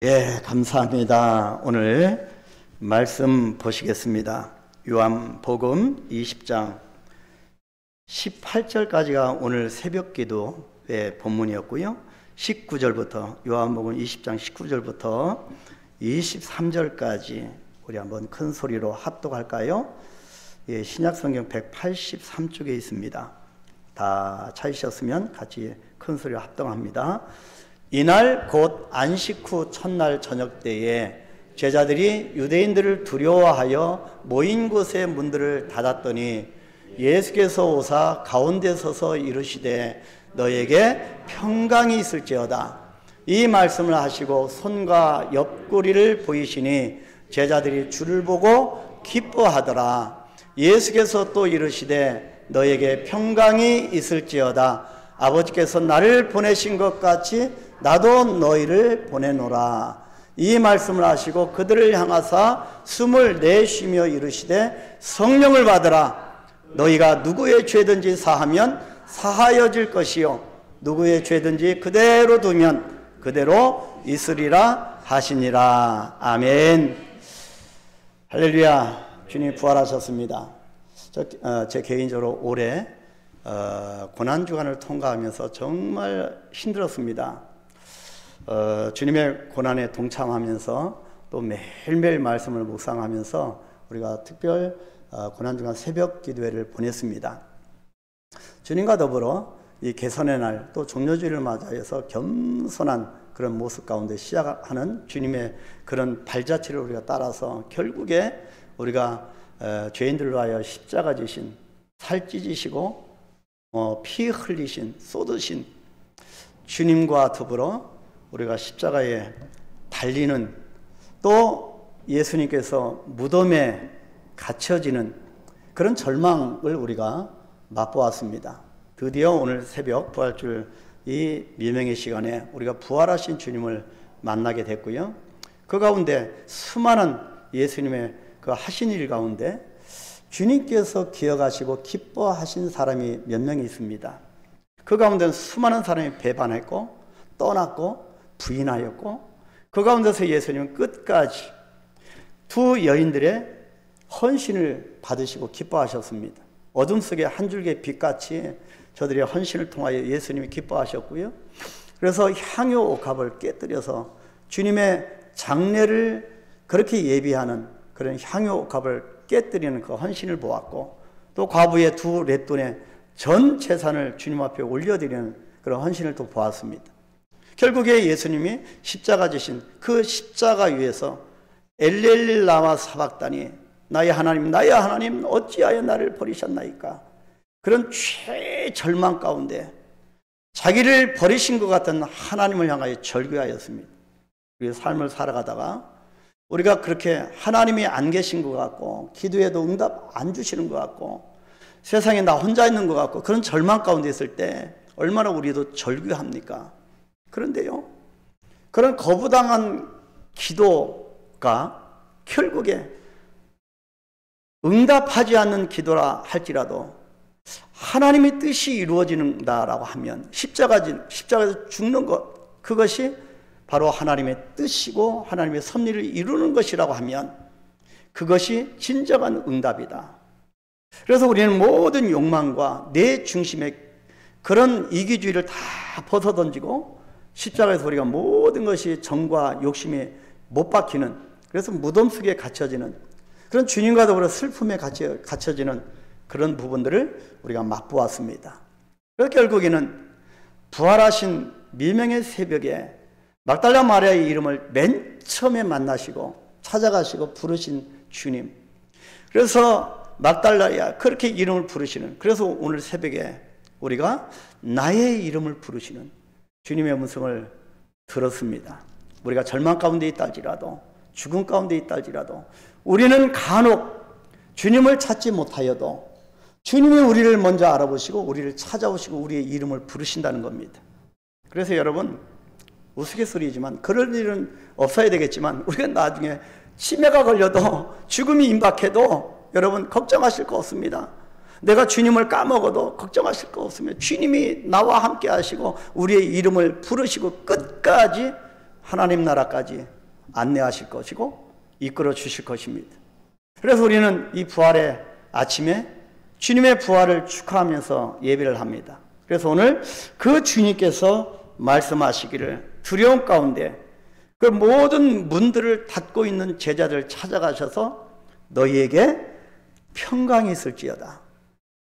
예, 감사합니다. 오늘 말씀 보시겠습니다. 요한복음 20장 18절까지가 오늘 새벽 기도의 본문이었고요. 19절부터 요한복음 20장 19절부터 23절까지 우리 한번 큰 소리로 합독할까요? 예, 신약성경 183쪽에 있습니다. 다 찾으셨으면 같이 큰 소리로 합독합니다. 이날 곧 안식 후 첫날 저녁 때에 제자들이 유대인들을 두려워하여 모인 곳의 문들을 닫았더니 예수께서 오사 가운데 서서 이르시되 너에게 평강이 있을지어다. 이 말씀을 하시고 손과 옆구리를 보이시니 제자들이 주를 보고 기뻐하더라. 예수께서 또 이르시되 너에게 평강이 있을지어다. 아버지께서 나를 보내신 것 같이 나도 너희를 보내노라. 이 말씀을 하시고 그들을 향하사 숨을 내쉬며 이르시되 성령을 받으라. 너희가 누구의 죄든지 사하면 사하여질 것이요 누구의 죄든지 그대로 두면 그대로 있으리라 하시니라. 아멘. 할렐루야. 주님 부활하셨습니다. 제 개인적으로 올해 고난주간을 통과하면서 정말 힘들었습니다. 주님의 고난에 동참하면서 또 매일매일 말씀을 묵상하면서 우리가 특별 고난주간 새벽 기도회를 보냈습니다. 주님과 더불어 이 개선의 날 또 종려주일을 맞이해서 겸손한 그런 모습 가운데 시작하는 주님의 그런 발자취를 우리가 따라서 결국에 우리가 죄인들로 하여 십자가 지신 살 찢으시고 피 흘리신 쏟으신 주님과 더불어 우리가 십자가에 달리는 또 예수님께서 무덤에 갇혀지는 그런 절망을 우리가 맛보았습니다. 드디어 오늘 새벽 부활주일 이 미명의 시간에 우리가 부활하신 주님을 만나게 됐고요. 그 가운데 수많은 예수님의 그 하신 일 가운데 주님께서 기억하시고 기뻐하신 사람이 몇 명이 있습니다. 그 가운데는 수많은 사람이 배반했고 떠났고 부인하였고 그 가운데서 예수님은 끝까지 두 여인들의 헌신을 받으시고 기뻐하셨습니다. 어둠 속에 한 줄기의 빛같이 저들의 헌신을 통하여 예수님이 기뻐하셨고요. 그래서 향유 옥합을 깨뜨려서 주님의 장례를 그렇게 예비하는 그런 향유 옥합을 깨뜨리는 그 헌신을 보았고 또 과부의 두 렛돈의 전 재산을 주님 앞에 올려드리는 그런 헌신을 또 보았습니다. 결국에 예수님이 십자가 지신 그 십자가 위에서 엘렐 라마 사박다니 나의 하나님 어찌하여 나를 버리셨나이까. 그런 최절망 가운데 자기를 버리신 것 같은 하나님을 향하여 절규하였습니다. 우리의 삶을 살아가다가 우리가 그렇게 하나님이 안 계신 것 같고 기도에도 응답 안 주시는 것 같고 세상에 나 혼자 있는 것 같고 그런 절망 가운데 있을 때 얼마나 우리도 절규합니까? 그런데요, 그런 거부당한 기도가 결국에 응답하지 않는 기도라 할지라도 하나님의 뜻이 이루어진다라고 하면 십자가에서 죽는 것, 그것이 바로 하나님의 뜻이고 하나님의 섭리를 이루는 것이라고 하면 그것이 진정한 응답이다. 그래서 우리는 모든 욕망과 내 중심의 그런 이기주의를 다 벗어던지고 십자가에서 우리가 모든 것이 정과 욕심이 못 박히는, 그래서 무덤 속에 갇혀지는 그런 주님과 더불어 슬픔에 갇혀지는 그런 부분들을 우리가 맛보았습니다. 그래서 결국에는 부활하신 미명의 새벽에 막달라 마리아의 이름을 맨 처음에 만나시고 찾아가시고 부르신 주님, 그래서 막달라야 그렇게 이름을 부르시는, 그래서 오늘 새벽에 우리가 나의 이름을 부르시는 주님의 음성을 들었습니다. 우리가 절망 가운데 있다 할지라도 죽음 가운데 있다 할지라도 우리는 간혹 주님을 찾지 못하여도 주님이 우리를 먼저 알아보시고 우리를 찾아오시고 우리의 이름을 부르신다는 겁니다. 그래서 여러분, 우스갯소리지만 그럴 일은 없어야 되겠지만 우리가 나중에 치매가 걸려도 죽음이 임박해도 여러분 걱정하실 거 없습니다. 내가 주님을 까먹어도 걱정하실 거 없으면 주님이 나와 함께 하시고 우리의 이름을 부르시고 끝까지 하나님 나라까지 안내하실 것이고 이끌어 주실 것입니다. 그래서 우리는 이 부활의 아침에 주님의 부활을 축하하면서 예배를 합니다. 그래서 오늘 그 주님께서 말씀하시기를 두려움 가운데 그 모든 문들을 닫고 있는 제자들 찾아가셔서 너희에게 평강이 있을지어다.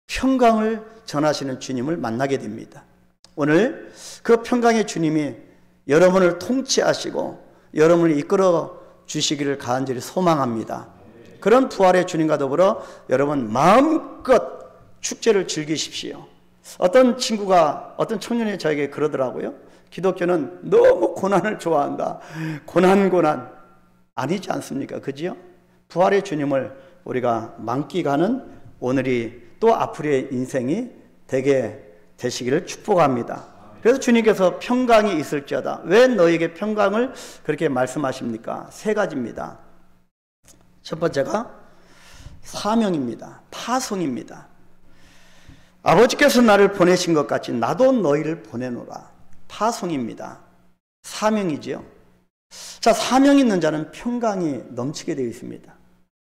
평강을 전하시는 주님을 만나게 됩니다. 오늘 그 평강의 주님이 여러분을 통치하시고 여러분을 이끌어 주시기를 간절히 소망합니다. 그런 부활의 주님과 더불어 여러분 마음껏 축제를 즐기십시오. 어떤 친구가, 어떤 청년이 저에게 그러더라고요. 기독교는 너무 고난을 좋아한다. 고난 아니지 않습니까? 그지요? 부활의 주님을 우리가 만끽하는 오늘이 또 앞으로의 인생이 되게 되시기를 축복합니다. 그래서 주님께서 평강이 있을지어다. 왜 너에게 평강을 그렇게 말씀하십니까? 세 가지입니다. 첫 번째가 사명입니다. 파송입니다. 아버지께서 나를 보내신 것 같이 나도 너희를 보내노라. 파송입니다. 사명이지요. 자, 사명 있는 자는 평강이 넘치게 되어 있습니다.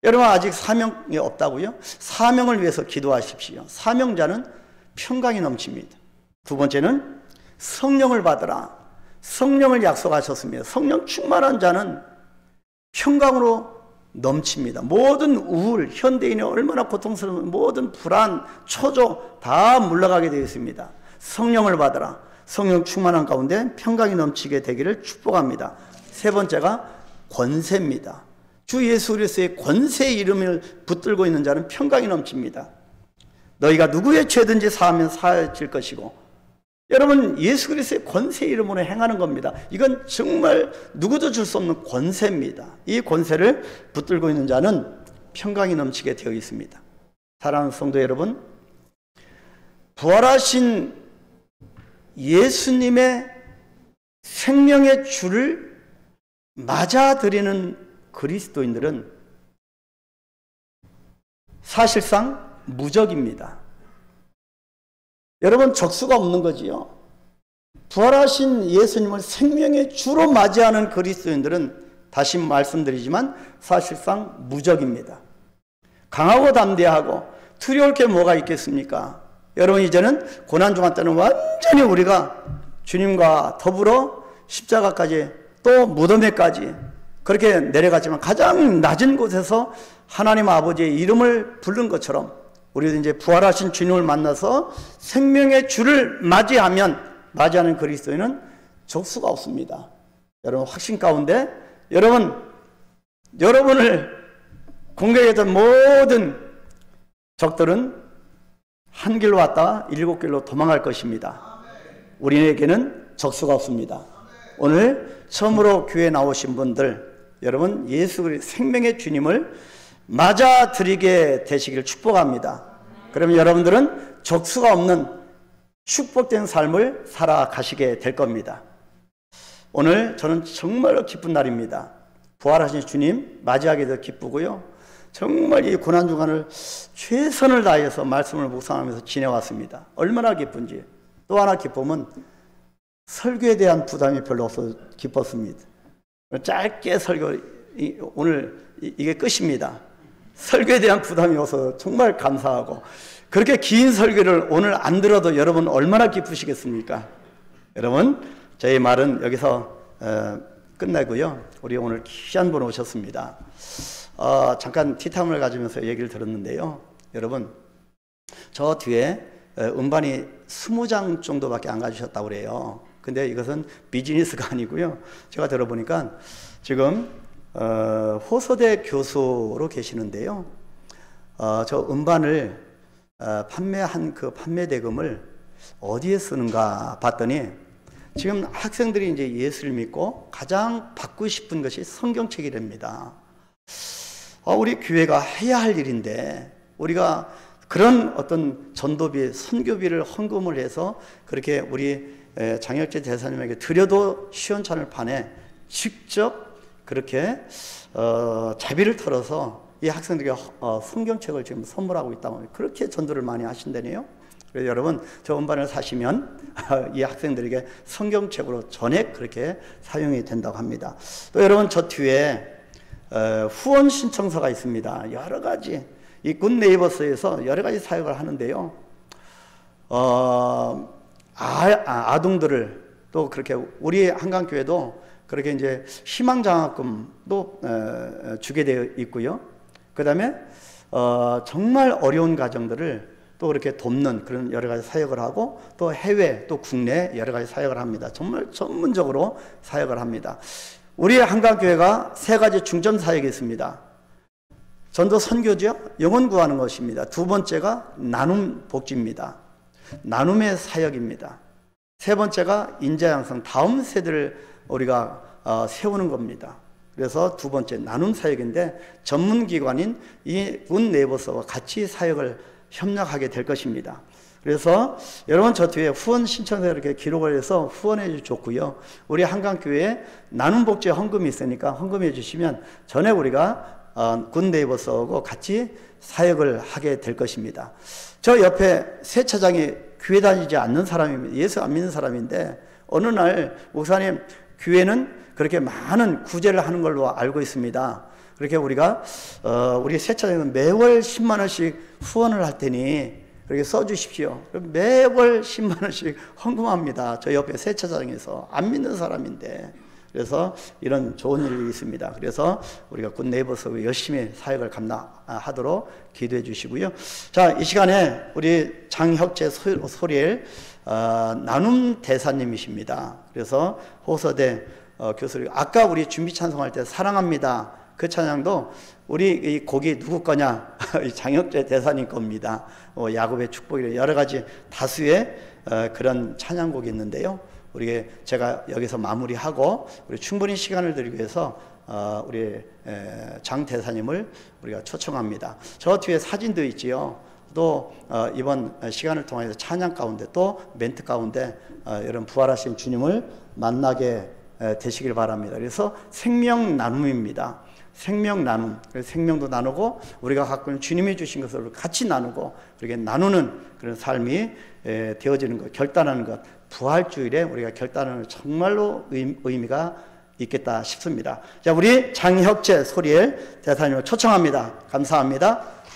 여러분 아직 사명이 없다고요? 사명을 위해서 기도하십시오. 사명자는 평강이 넘칩니다. 두 번째는 성령을 받으라. 성령을 약속하셨습니다. 성령 충만한 자는 평강으로 넘칩니다. 모든 우울, 현대인이 얼마나 고통스러운 모든 불안, 초조 다 물러가게 되어 있습니다. 성령을 받으라. 성령 충만한 가운데 평강이 넘치게 되기를 축복합니다. 세 번째가 권세입니다. 주 예수 그리스도의 권세의 이름을 붙들고 있는 자는 평강이 넘칩니다. 너희가 누구의 죄든지 사하면 사해질 것이고, 여러분 예수 그리스도의 권세 이름으로 행하는 겁니다. 이건 정말 누구도 줄 수 없는 권세입니다. 이 권세를 붙들고 있는 자는 평강이 넘치게 되어 있습니다. 사랑하는 성도 여러분, 부활하신 예수님의 생명의 주를 맞아들이는 그리스도인들은 사실상 무적입니다. 여러분 적수가 없는 거지요. 부활하신 예수님을 생명의 주로 맞이하는 그리스도인들은 다시 말씀드리지만 사실상 무적입니다. 강하고 담대하고 두려울 게 뭐가 있겠습니까? 여러분 이제는 고난중간 때는 완전히 우리가 주님과 더불어 십자가까지 또 무덤에까지 그렇게 내려갔지만 가장 낮은 곳에서 하나님 아버지의 이름을 부른 것처럼 우리도 이제 부활하신 주님을 만나서 생명의 주를 맞이하는 그리스도인은 적수가 없습니다. 여러분 확신 가운데 여러분을 공격했던 모든 적들은 한 길로 왔다 7길로 도망갈 것입니다. 우리에게는 적수가 없습니다. 오늘 처음으로 교회에 나오신 분들, 여러분 예수 그리스도 생명의 주님을 맞아들이게 되시길 축복합니다. 그러면 여러분들은 적수가 없는 축복된 삶을 살아가시게 될 겁니다. 오늘 저는 정말로 기쁜 날입니다. 부활하신 주님 맞이하게 되어 기쁘고요. 정말 이 고난주간을 최선을 다해서 말씀을 묵상하면서 지내왔습니다. 얼마나 기쁜지. 또 하나 기쁨은 설교에 대한 부담이 별로 없어서 기뻤습니다. 짧게 설교, 오늘 이게 끝입니다. 설교에 대한 부담이 없어서 정말 감사하고, 그렇게 긴 설교를 오늘 안 들어도 여러분 얼마나 기쁘시겠습니까? 여러분 저희 말은 여기서 끝나고요. 우리 오늘 귀한 분 오셨습니다. 잠깐 티타임을 가지면서 얘기를 들었는데요. 여러분 저 뒤에 음반이 20장 정도밖에 안 가주셨다고 그래요. 근데 이것은 비즈니스가 아니고요. 제가 들어보니까 지금 호서대 교수로 계시는데요. 저 음반을 판매한 그 판매 대금을 어디에 쓰는가 봤더니 지금 학생들이 이제 예수를 믿고 가장 받고 싶은 것이 성경책이랍니다. 우리 교회가 해야 할 일인데 우리가 그런 어떤 전도비, 선교비를 헌금을 해서 그렇게 우리 장혁재 대사님에게 드려도 시원찮을 판에 직접 그렇게 자비를 털어서 이 학생들에게 성경책을 지금 선물하고 있다고 그렇게 전도를 많이 하신다네요. 그래서 여러분 저 음반을 사시면 이 학생들에게 성경책으로 전액 그렇게 사용이 된다고 합니다. 또 여러분 저 뒤에 후원 신청서가 있습니다. 여러 가지 이 굿네이버스에서 여러 가지 사역을 하는데요. 아동들을 또 그렇게 우리 한강교회도 그렇게 이제 희망장학금도 주게 되어 있고요. 그 다음에 정말 어려운 가정들을 또 그렇게 돕는 그런 여러 가지 사역을 하고 또 해외 또 국내 여러 가지 사역을 합니다. 정말 전문적으로 사역을 합니다. 우리 한강교회가 세 가지 중점 사역이 있습니다. 전도 선교죠. 영혼 구하는 것입니다. 두 번째가 나눔 복지입니다. 나눔의 사역입니다. 세 번째가 인재 양성, 다음 세대를 우리가 세우는 겁니다. 그래서 두 번째 나눔 사역인데 전문기관인 이 굿네이버스와 같이 사역을 협력하게 될 것입니다. 그래서 여러분 저 뒤에 후원 신청서 이렇게 기록을 해서 후원해 주셨고요. 우리 한강교회에 나눔복지 헌금이 있으니까 헌금해 주시면 전에 우리가 굿네이버스하고 같이 사역을 하게 될 것입니다. 저 옆에 세차장이 교회 다니지 않는 사람입니다. 예수 안 믿는 사람인데 어느 날 목사님 교회는 그렇게 많은 구제를 하는 걸로 알고 있습니다. 그렇게 우리가 우리 세차장은 매월 10만 원씩 후원을 할 테니 그렇게 써주십시오. 매월 10만 원씩 헌금합니다. 저 옆에 세차장에서 안 믿는 사람인데 그래서 이런 좋은 일이 있습니다. 그래서 우리가 굿네이버스 열심히 사역을 감당하도록 기도해 주시고요. 자, 이 시간에 우리 장혁재 소리엘 나눔 대사님이십니다. 그래서 호서대 교수님, 아까 우리 준비 찬송할 때 사랑합니다. 그 찬양도 우리 이 곡이 누구 거냐? 장혁재 대사님 겁니다. 야곱의 축복이 여러 가지 다수의 그런 찬양곡이 있는데요. 우리 제가 여기서 마무리하고 우리 충분히 시간을 드리기 위해서 우리 장 대사님을 우리가 초청합니다. 저 뒤에 사진도 있지요. 또 이번 시간을 통해서 찬양 가운데 또 멘트 가운데 여러분 부활하신 주님을 만나게 되시길 바랍니다. 그래서 생명 나눔입니다. 생명 나눔, 생명도 나누고 우리가 갖고 있는 주님이 주신 것을 같이 나누고 그렇게 나누는 그런 삶이 되어지는 것, 결단하는 것, 부활주일에 우리가 결단하는 정말로 의미가 있겠다 싶습니다. 자, 우리 장혁재 소리엘 대사님을 초청합니다. 감사합니다.